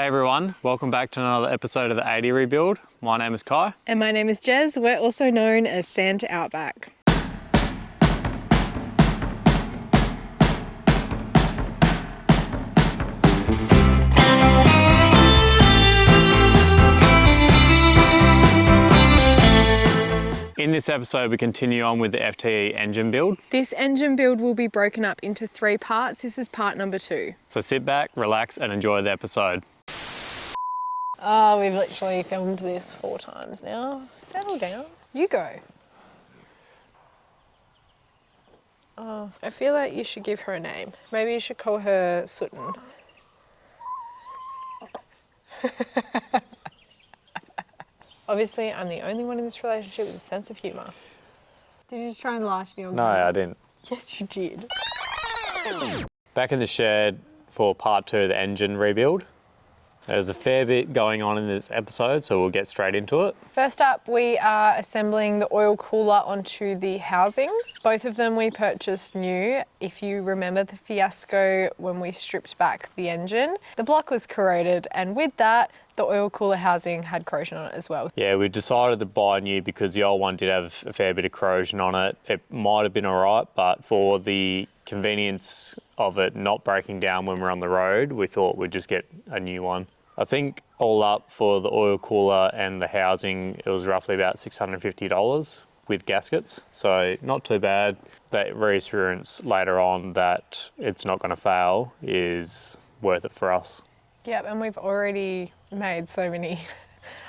everyone, welcome back to another episode of the 80 Rebuild. My name is Kye. And my name is Jez. We're also known as Santa Outback. In this episode, we continue on with the FTE engine build. This engine build will be broken up into 3 parts. This is part number 2. So sit back, relax, and enjoy the episode. Oh, we've literally filmed this 4 times now. Settle down. You go. Oh, I feel like you should give her a name. Maybe you should call her Sutton. Obviously, I'm the only one in this relationship with a sense of humour. Did you just try and lie to me on camera? No, I didn't. Yes, you did. Back in the shed for part 2 of the engine rebuild. There's a fair bit going on in this episode, so we'll get straight into it. First up, we are assembling the oil cooler onto the housing. Both of them we purchased new. If you remember the fiasco when we stripped back the engine, the block was corroded, and with that, the oil cooler housing had corrosion on it as well. Yeah, we decided to buy new because the old one did have a fair bit of corrosion on it. It might have been all right, but for the convenience of it not breaking down when we're on the road, we thought we'd just get a new one. I think all up for the oil cooler and the housing, it was roughly about $650 with gaskets. So not too bad. That reassurance later on that it's not going to fail is worth it for us. Yep, and we've already made so many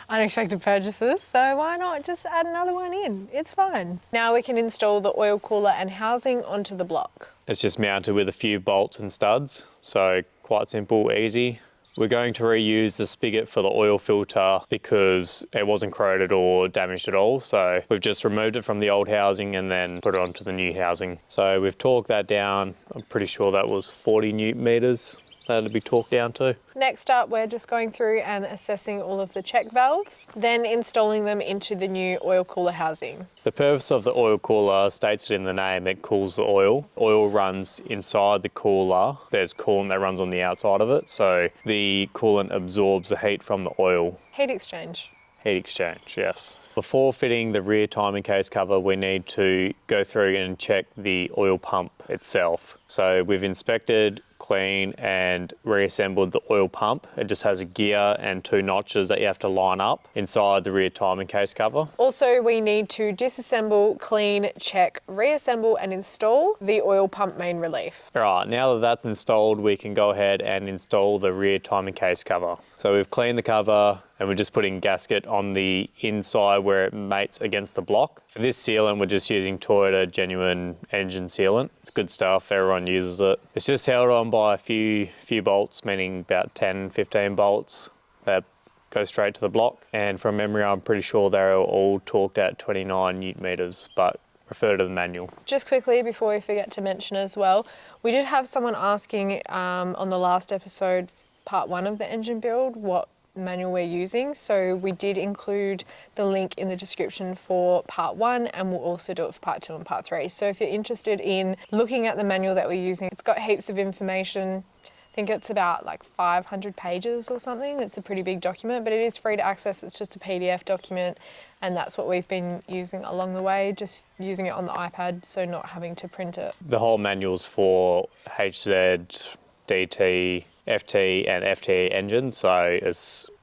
unexpected purchases, so why not just add another one in? It's fine. Now we can install the oil cooler and housing onto the block. It's just mounted with a few bolts and studs, so quite simple, easy. We're going to reuse the spigot for the oil filter because it wasn't corroded or damaged at all. So we've just removed it from the old housing and then put it onto the new housing. So we've torqued that down. I'm pretty sure that was 40 Newton meters. That'll be torqued down to. Next up, we're just going through and assessing all of the check valves, then installing them into the new oil cooler housing. The purpose of the oil cooler states it in the name, it cools the oil. Oil runs inside the cooler. There's coolant that runs on the outside of it. So the coolant absorbs the heat from the oil. Heat exchange. Heat exchange, yes. Before fitting the rear timing case cover, we need to go through and check the oil pump itself. So we've inspected, cleaned and reassembled the oil pump. It just has a gear and 2 notches that you have to line up inside the rear timing case cover. Also, we need to disassemble, clean, check, reassemble and install the oil pump main relief. All right, now that that's installed, we can go ahead and install the rear timing case cover. So we've cleaned the cover and we're just putting gasket on the inside where it mates against the block. For this sealant, we're just using Toyota Genuine Engine Sealant. It's good stuff, everyone uses it. It's just held on by a few bolts, meaning about 10, 15 bolts that go straight to the block. And from memory, I'm pretty sure they're all torqued at 29 Newton meters, but refer to the manual. Just quickly before we forget to mention as well, we did have someone asking on the last episode, part 1 of the engine build, what manual we're using, so we did include the link in the description for part 1 and we'll also do it for part 2 and part 3. So if you're interested in looking at the manual that we're using, it's got heaps of information. I think it's about like 500 pages or something. It's a pretty big document, but it is free to access. It's just a PDF document and that's what we've been using along the way, just using it on the iPad, so not having to print it. The whole manual's for HZ, DT, FT and FTE engines, so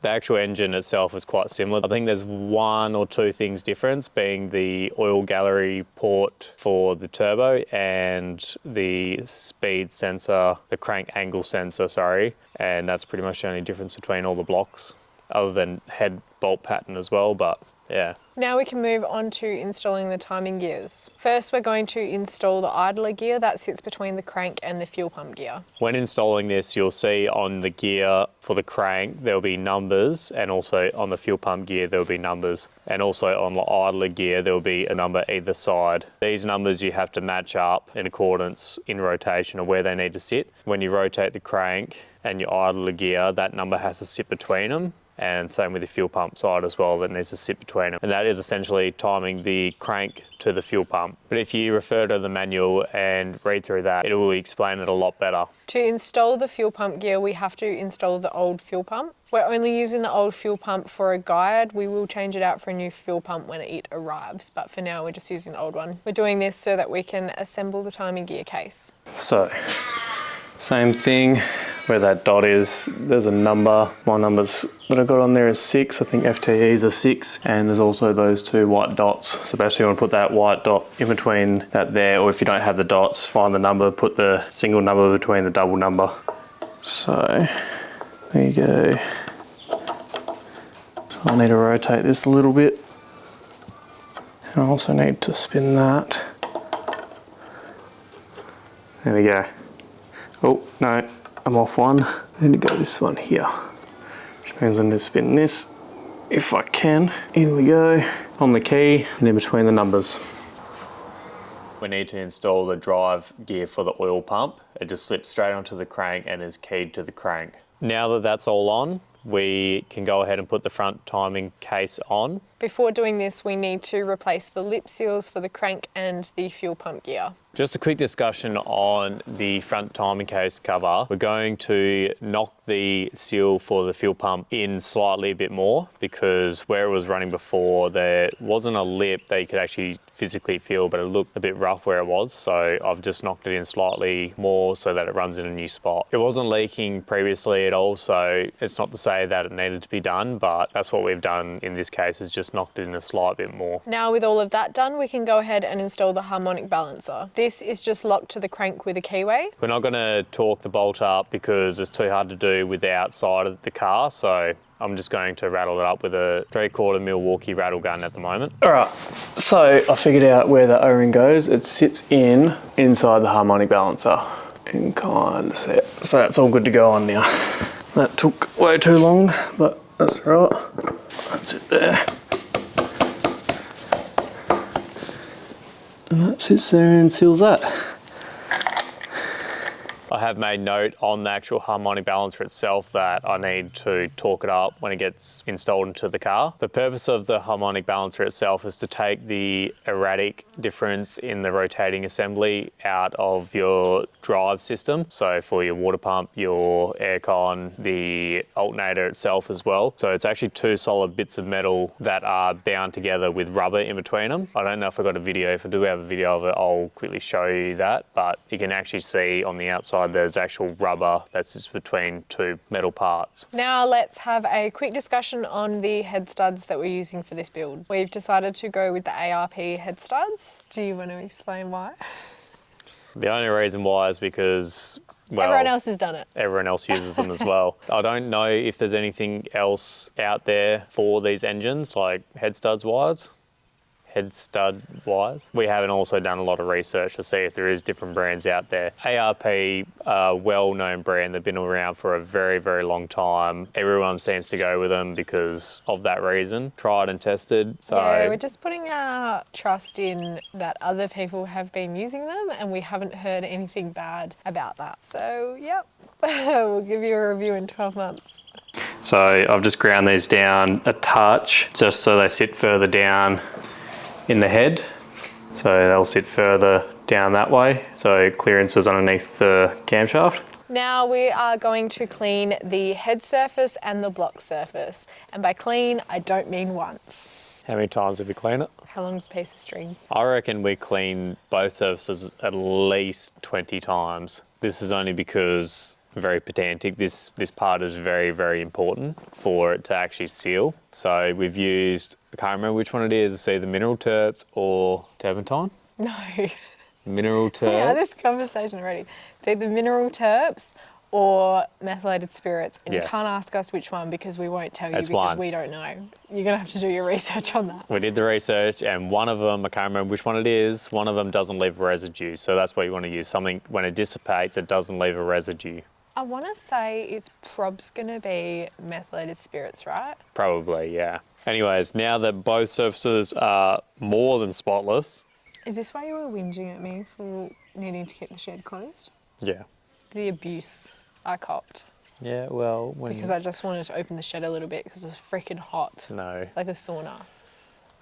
the actual engine itself is quite similar. I think there's 1 or 2 things different, being the oil gallery port for the turbo and the speed sensor, the crank angle sensor, sorry, and that's pretty much the only difference between all the blocks, other than head bolt pattern as well, but yeah. Now we can move on to installing the timing gears. First, we're going to install the idler gear that sits between the crank and the fuel pump gear. When installing this, you'll see on the gear for the crank, there'll be numbers, and also on the fuel pump gear, there'll be numbers. And also on the idler gear, there'll be a number either side. These numbers you have to match up in accordance in rotation of where they need to sit. When you rotate the crank and your idler gear, that number has to sit between them. and same with the fuel pump side as well that needs to sit between them. And that is essentially timing the crank to the fuel pump. But if you refer to the manual and read through that, it will explain it a lot better. To install the fuel pump gear, we have to install the old fuel pump. We're only using the old fuel pump for a guide. We will change it out for a new fuel pump when it arrives, but for now we're just using the old one. We're doing this so that we can assemble the timing gear case. So, same thing, where that dot is, there's a number. My numbers that I got on there is 6, I think FTEs are 6, and there's also those 2 white dots. So basically you want to put that white dot in between that there, or if you don't have the dots, find the number, put the single number between the double number. So, there you go. So I need to rotate this a little bit. And I also need to spin that. There we go. Oh, no, I'm off one. I need to go this one here. Which means I need to spin this, if I can. In we go, on the key, and in between the numbers. We need to install the drive gear for the oil pump. It just slips straight onto the crank and is keyed to the crank. Now that that's all on, we can go ahead and put the front timing case on. Before doing this, we need to replace the lip seals for the crank and the fuel pump gear. Just a quick discussion on the front timing case cover. We're going to knock the seal for the fuel pump in slightly a bit more because where it was running before, there wasn't a lip that you could actually physically feel, but it looked a bit rough where it was. So I've just knocked it in slightly more so that it runs in a new spot. It wasn't leaking previously at all, so it's not to say that it needed to be done, but that's what we've done in this case, is just knocked it in a slight bit more. Now with all of that done, we can go ahead and install the harmonic balancer. This is just locked to the crank with a keyway. We're not going to torque the bolt up because it's too hard to do with the outside of the car, so I'm just going to rattle it up with a 3/4 Milwaukee rattle gun at the moment. All right, so I figured out where the O-ring goes. It sits inside the harmonic balancer. You can kind of see it. So that's all good to go on now. That took way too long, but that's all right. That's it there. And that sits there and seals that. I have made note on the actual harmonic balancer itself that I need to torque it up when it gets installed into the car. The purpose of the harmonic balancer itself is to take the erratic difference in the rotating assembly out of your drive system. So for your water pump, your aircon, the alternator itself as well. So it's actually 2 solid bits of metal that are bound together with rubber in between them. I don't know if I got a video. If I do have a video of it, I'll quickly show you that, but you can actually see on the outside there's actual rubber that sits between 2 metal parts. Now let's have a quick discussion on the head studs that we're using for this build. We've decided to go with the ARP head studs. Do you want to explain why? The only reason why is because, well, everyone else has done it. Everyone else uses them as well. I don't know if there's anything else out there for these engines, like head stud wires. We haven't also done a lot of research to see if there is different brands out there. ARP, a well-known brand, they've been around for a very, very long time. Everyone seems to go with them because of that reason. Tried and tested. So yeah, we're just putting our trust in that other people have been using them and we haven't heard anything bad about that. So, yep, we'll give you a review in 12 months. So I've just ground these down a touch just so they sit further down in the head, so they'll sit further down that way, so clearance is underneath the camshaft. Now we are going to clean the head surface and the block surface, and by clean I don't mean once. how many times have we cleaned it? How long's a piece of string? I reckon we clean both surfaces at least 20 times. This is only because, very pedantic, this part is very, very important for it to actually seal. So we've used, I can't remember which one it is, it's either mineral terps or turpentine? No. Mineral terps? Yeah, this conversation already. It's either mineral terps or methylated spirits. And Yes. you can't ask us which one because we won't tell you It's because one. we don't know. You're going to have to do your research on that. We did the research and one of them, I can't remember which one it is, one of them doesn't leave a residue. So that's what you want to use, something when it dissipates, it doesn't leave a residue. I want to say it's prob's going to be methylated spirits, right? Probably, yeah. Anyways, now that both surfaces are more than spotless. Is this why you were whinging at me for needing to keep the shed closed? Yeah. The abuse I copped. Yeah, well, when... Because I just wanted to open the shed a little bit because it was freaking hot. No, Like a sauna.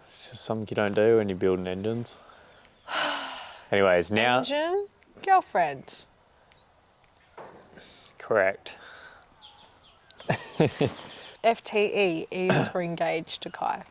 it's just something you don't do when you're building engines. Anyways, now... Engine girlfriend. Correct. FTE is for engaged to Kye.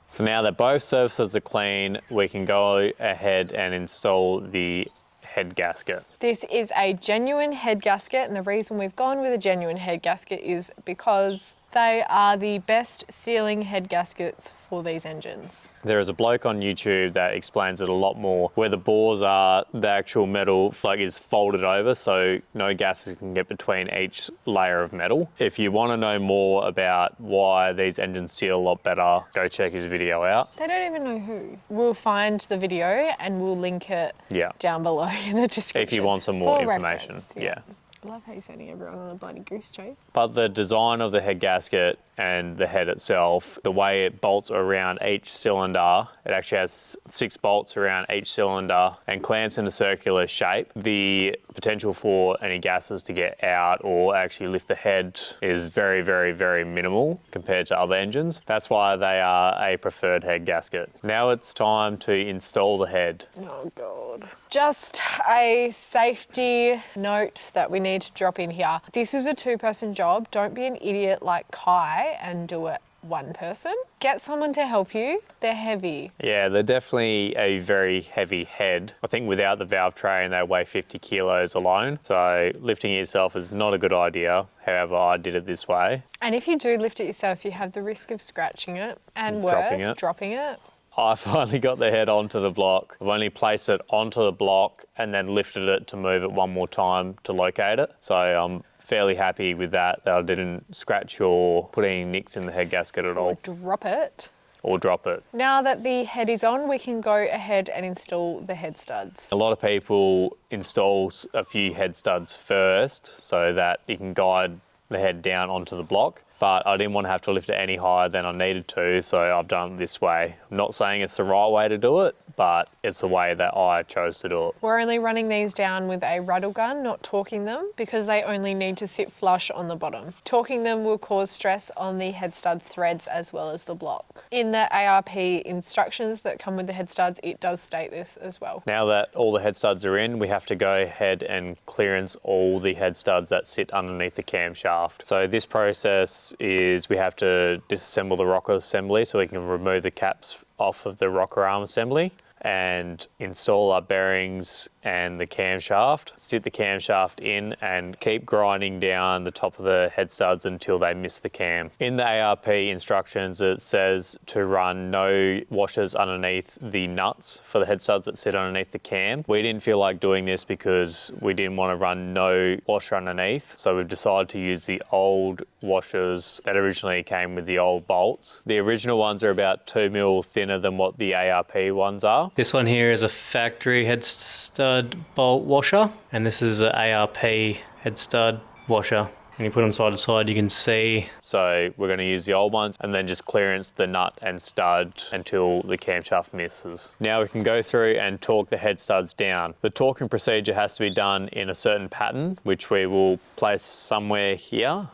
So now that both surfaces are clean, we can go ahead and install the head gasket. This is a genuine head gasket, and the reason we've gone with a genuine head gasket is because they are the best sealing head gaskets for these engines. There is a bloke on YouTube that explains it a lot more. Where the bores are, the actual metal is folded over, so no gases can get between each layer of metal. If you want to know more about why these engines seal a lot better, go check his video out. They don't even know who. We'll find the video and we'll link it down below in the description. If you want some more for information. reference, Yeah. I love how you're sending everyone on a bloody goose chase. But the design of the head gasket and the head itself, the way it bolts around each cylinder, it actually has 6 bolts around each cylinder and clamps in a circular shape. The potential for any gases to get out or actually lift the head is very, very, very minimal compared to other engines. That's why they are a preferred head gasket. Now it's time to install the head. Oh God. Just a safety note that we need to drop in here. This is a 2-person job. Don't be an idiot like Kye and do it 1 person. Get someone to help you. They're heavy. Yeah, they're definitely a very heavy head. I think without the valve tray, they weigh 50 kilos alone. So lifting it yourself is not a good idea. However, I did it this way. And if you do lift it yourself, you have the risk of scratching it and worse, dropping it. I finally got the head onto the block. I've only placed it onto the block and then lifted it to move it one more time to locate it. So I'm fairly happy with that I didn't scratch or put any nicks in the head gasket at all. Or drop it. Or drop it. Now that the head is on, we can go ahead and install the head studs. A lot of people install a few head studs first so that you can guide the head down onto the block. But I didn't want to have to lift it any higher than I needed to, so I've done it this way. I'm not saying it's the right way to do it, but it's the way that I chose to do it. We're only running these down with a rattle gun, not torquing them, because they only need to sit flush on the bottom. Torquing them will cause stress on the head stud threads as well as the block. In the ARP instructions that come with the head studs, it does state this as well. Now that all the head studs are in, we have to go ahead and clearance all the head studs that sit underneath the camshaft. So this process is we have to disassemble the rocker assembly so we can remove the caps off of the rocker arm assembly and install our bearings and the camshaft, sit the camshaft in and keep grinding down the top of the head studs until they miss the cam. In the ARP instructions, it says to run no washers underneath the nuts for the head studs that sit underneath the cam. We didn't feel like doing this because we didn't want to run no washer underneath, so we've decided to use the old washers that originally came with the old bolts. The original ones are about 2 mil thinner than what the ARP ones are. This one here is a factory head stud bolt washer, and this is an ARP head stud washer. And you put them side to side, you can see. So we're going to use the old ones and then just clearance the nut and stud until the camshaft misses. Now we can go through and torque the head studs down. The torquing procedure has to be done in a certain pattern, which we will place somewhere here.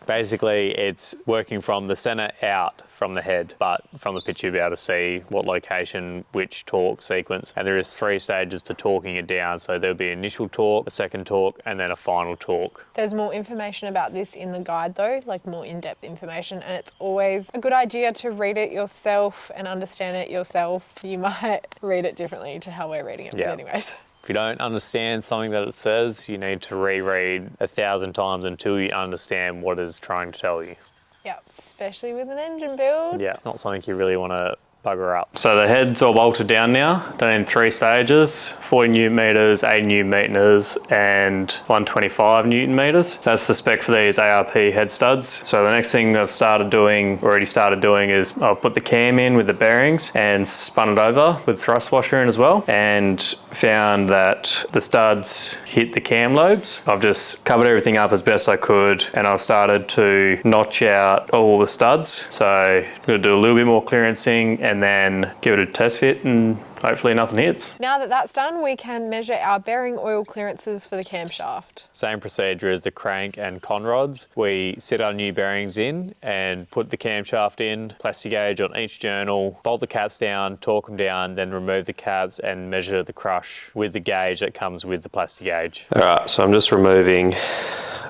Basically, it's working from the center out from the head, but from the picture you'll be able to see what location, which torque sequence, and there is 3 stages to torquing it down. So there'll be initial torque, a second torque, and then a final torque. There's more information about this in the guide though, like more in-depth information, and it's always a good idea to read it yourself and understand it yourself. You might read it differently to how we're reading it, but anyways. If you don't understand something that it says, you need to reread 1,000 times until you understand what it's trying to tell you. Yeah, especially with an engine build. Yeah, not something you really want to bugger up. So the head's all bolted down now, done in 3 stages, 40 newton meters, 80 newton meters, and 125 newton meters. That's the spec for these ARP head studs. So the next thing I've already started doing is I've put the cam in with the bearings and spun it over with thrust washer in as well, and found that the studs hit the cam lobes. I've just covered everything up as best I could, and I've started to notch out all the studs. So I'm going to do a little bit more clearancing and and then give it a test fit and hopefully nothing hits. Now that that's done, we can measure our bearing oil clearances for the camshaft. Same procedure as the crank and con rods. We set our new bearings in and put the camshaft in, plastic gauge on each journal, bolt the caps down, torque them down, then remove the caps and measure the crush with the gauge that comes with the plastic gauge. All right, so I'm just removing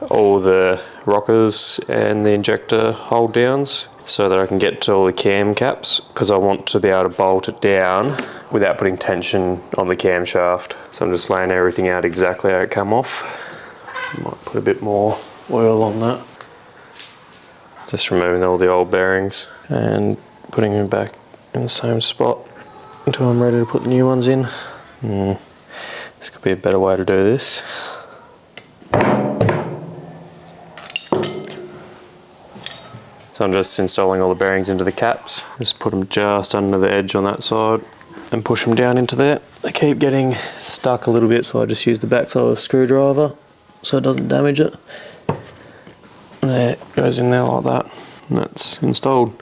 all the rockers and the injector hold downs so that I can get to all the cam caps, because I want to be able to bolt it down without putting tension on the camshaft. So I'm just laying everything out exactly how it come off. Might put a bit more oil on that. Just removing all the old bearings and putting them back in the same spot until I'm ready to put the new ones in. This could be a better way to do this. So I'm just installing all the bearings into the caps. Just put them just under the edge on that side and push them down into there. They keep getting stuck a little bit, so I just use the backside of a screwdriver so it doesn't damage it. There, it goes in there like that, and that's installed.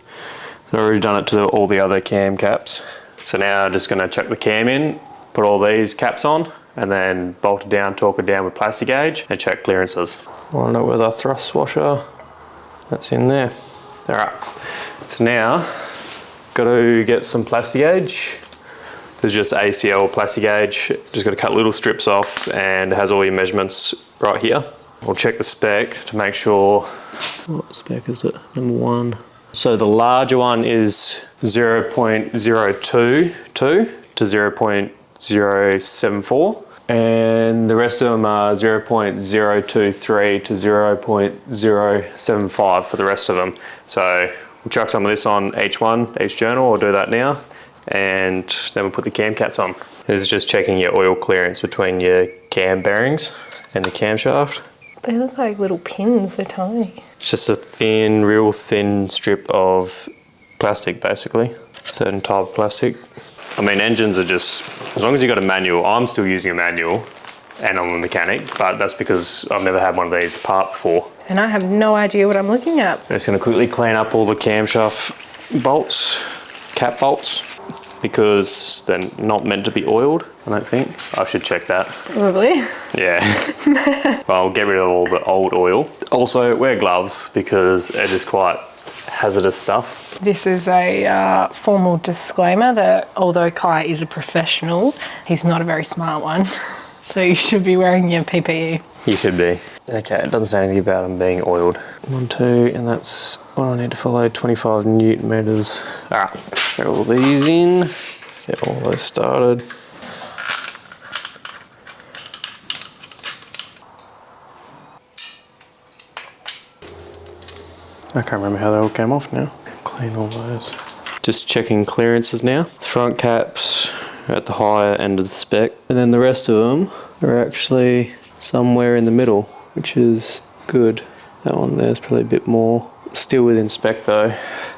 So I've already done it to all the other cam caps. So now I'm just gonna chuck the cam in, put all these caps on, and then bolt it down, torque it down with plastic gauge, and check clearances. I wanna know where the thrust washer, that's in there. All right, so now, got to get some plastic gauge. There's just ACL plastic gauge. Just got to cut little strips off, and it has all your measurements right here. We'll check the spec to make sure. What spec is it? Number 1. So the larger one is 0.022 to 0.074. And the rest of them are 0.023 to 0.075 for the rest of them. So we'll chuck some of this on each journal. We'll do that now. And then we'll put the cam caps on. This is just checking your oil clearance between your cam bearings and the camshaft. They look like little pins, they're tiny. It's just a thin, real thin strip of plastic basically. Certain type of plastic. I mean, engines are just, as long as you've got a manual, I'm still using a manual and I'm a mechanic, but that's because I've never had one of these apart before. And I have no idea what I'm looking at. I'm just gonna quickly clean up all the camshaft bolts, cap bolts, because they're not meant to be oiled, I don't think. I should check that. Probably. Yeah. Well, I'll get rid of all the old oil. Also, wear gloves because it is quite hazardous stuff. This is a formal disclaimer that although Kye is a professional, he's not a very smart one. So you should be wearing your PPE. You should be. Okay, it doesn't say anything about them being oiled. 1, 2, and that's what I need to follow, 25 Newton meters. All right, get all these in. Let's get all those started. I can't remember how they all came off now. Clean all those. Just checking clearances now. Front caps are at the higher end of the spec, and then the rest of them are actually somewhere in the middle, which is good. That one there's probably a bit more. Still within spec though.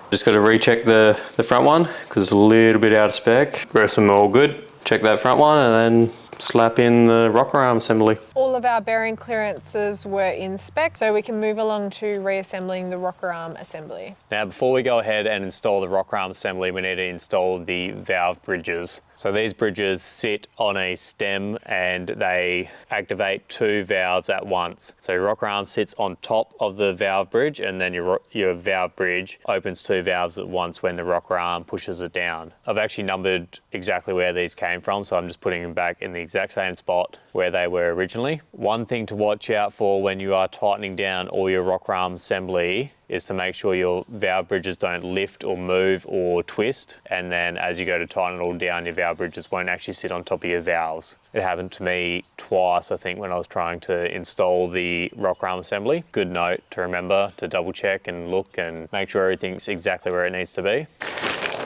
Just got to recheck the front one because it's a little bit out of spec. The rest of them are all good. Check that front one and then slap in the rocker arm assembly. All of our bearing clearances were in spec, so we can move along to reassembling the rocker arm assembly. Now, before we go ahead and install the rocker arm assembly, we need to install the valve bridges. So these bridges sit on a stem and they activate 2 valves at once. So your rocker arm sits on top of the valve bridge, and then your valve bridge opens 2 valves at once when the rocker arm pushes it down. I've actually numbered exactly where these came from, so I'm just putting them back in the exact same spot where they were originally. One thing to watch out for when you are tightening down all your rocker arm assembly is to make sure your valve bridges don't lift or move or twist, and then as you go to tighten it all down, your valve bridges won't actually sit on top of your valves. It happened to me twice, I think, when I was trying to install the rocker arm assembly. Good note to remember to double check and look and make sure everything's exactly where it needs to be.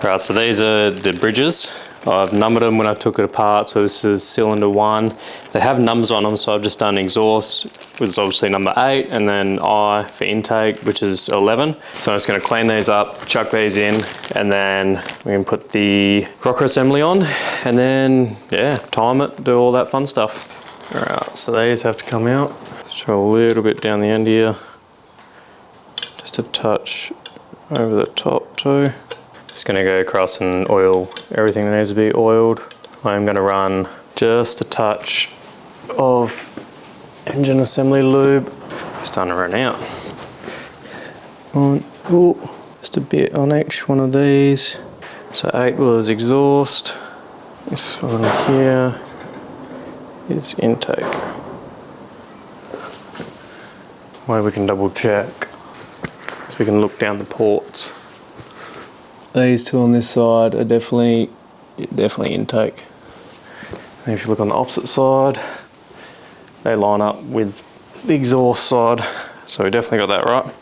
Right, so these are the bridges. I've numbered them when I took it apart. So this is cylinder 1. They have numbers on them, so I've just done exhaust, which is obviously number 8, and then I for intake, which is 11. So I'm just going to clean these up, chuck these in, and then we can put the rocker assembly on, and then, yeah, time it, do all that fun stuff. All right, so these have to come out. Show a little bit down the end here. Just a touch over the top too. Just going to go across and oil everything that needs to be oiled. I'm going to run just a touch of engine assembly lube. Starting to run out. Just a bit on each one of these. So 8 was exhaust. This one here is intake. Way we can double check is we can look down the ports. These two on this side are definitely intake. And if you look on the opposite side, they line up with the exhaust side. So we definitely got that right.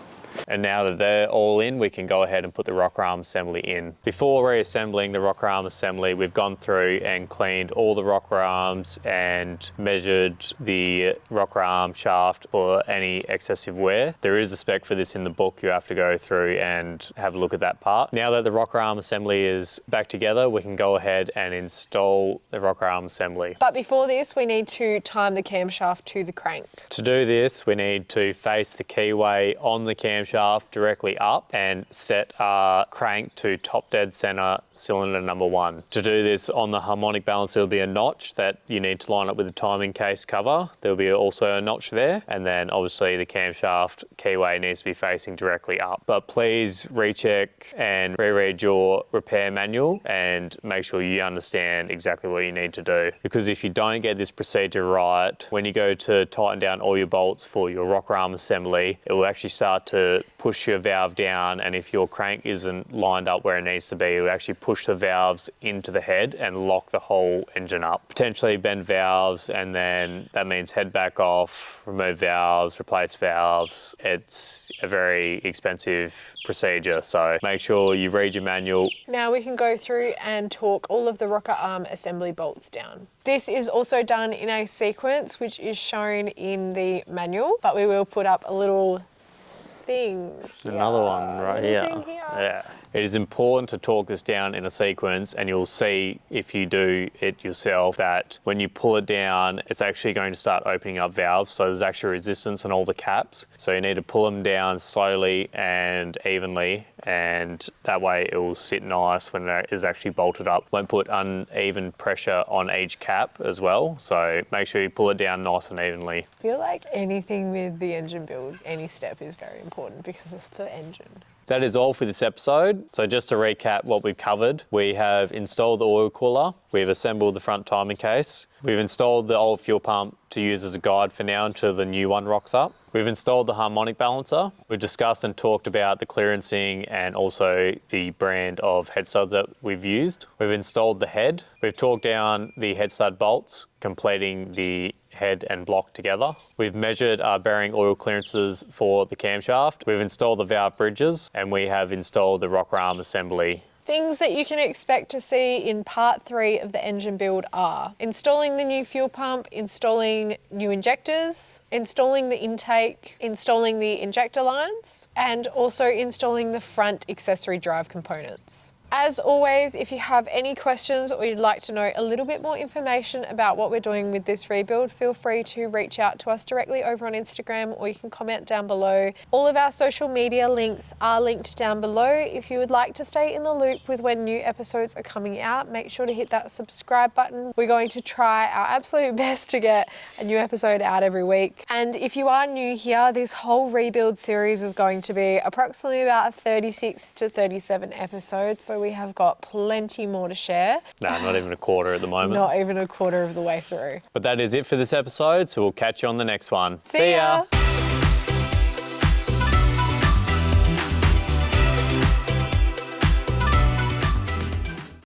And now that they're all in, we can go ahead and put the rocker arm assembly in. Before reassembling the rocker arm assembly, we've gone through and cleaned all the rocker arms and measured the rocker arm shaft for any excessive wear. There is a spec for this in the book. You have to go through and have a look at that part. Now that the rocker arm assembly is back together, we can go ahead and install the rocker arm assembly. But before this, we need to time the camshaft to the crank. To do this, we need to face the keyway on the camshaft directly up and set our crank to top dead center cylinder number 1. To do this on the harmonic balance, there'll be a notch that you need to line up with the timing case cover. There'll be also a notch there, and then obviously the camshaft keyway needs to be facing directly up. But please recheck and reread your repair manual and make sure you understand exactly what you need to do. Because if you don't get this procedure right, when you go to tighten down all your bolts for your rocker arm assembly, it will actually start to push your valve down, and if your crank isn't lined up where it needs to be, it will actually push the valves into the head and lock the whole engine up. Potentially bend valves, and then that means head back off, remove valves, replace valves. It's a very expensive procedure, so make sure you read your manual. Now we can go through and torque all of the rocker arm assembly bolts down. This is also done in a sequence which is shown in the manual, but we will put up a little thing here. Another one right here. Thing here. Yeah. It is important to torque this down in a sequence, and you'll see if you do it yourself that when you pull it down, it's actually going to start opening up valves. So there's actually resistance in all the caps. So you need to pull them down slowly and evenly, and that way it will sit nice when it is actually bolted up. Won't put uneven pressure on each cap as well. So make sure you pull it down nice and evenly. I feel like anything with the engine build, any step is very important because it's the engine. That is all for this episode. So just to recap what we've covered, we have installed the oil cooler, we've assembled the front timing case, we've installed the old fuel pump to use as a guide for now until the new one rocks up. We've installed the harmonic balancer. We've discussed and talked about the clearancing and also the brand of head stud that we've used. We've installed the head. We've torqued down the head stud bolts, completing the head and block together. We've measured our bearing oil clearances for the camshaft. We've installed the valve bridges, and we have installed the rocker arm assembly. Things that you can expect to see in part 3 of the engine build are installing the new fuel pump, installing new injectors, installing the intake, installing the injector lines, and also installing the front accessory drive components. As always, if you have any questions or you'd like to know a little bit more information about what we're doing with this rebuild, feel free to reach out to us directly over on Instagram, or you can comment down below. All of our social media links are linked down below. If you would like to stay in the loop with when new episodes are coming out, make sure to hit that subscribe button. We're going to try our absolute best to get a new episode out every week. And if you are new here, this whole rebuild series is going to be approximately about 36 to 37 episodes. So we have got plenty more to share. No, not even a quarter at the moment. Not even a quarter of the way through. But that is it for this episode, so we'll catch you on the next one. See ya.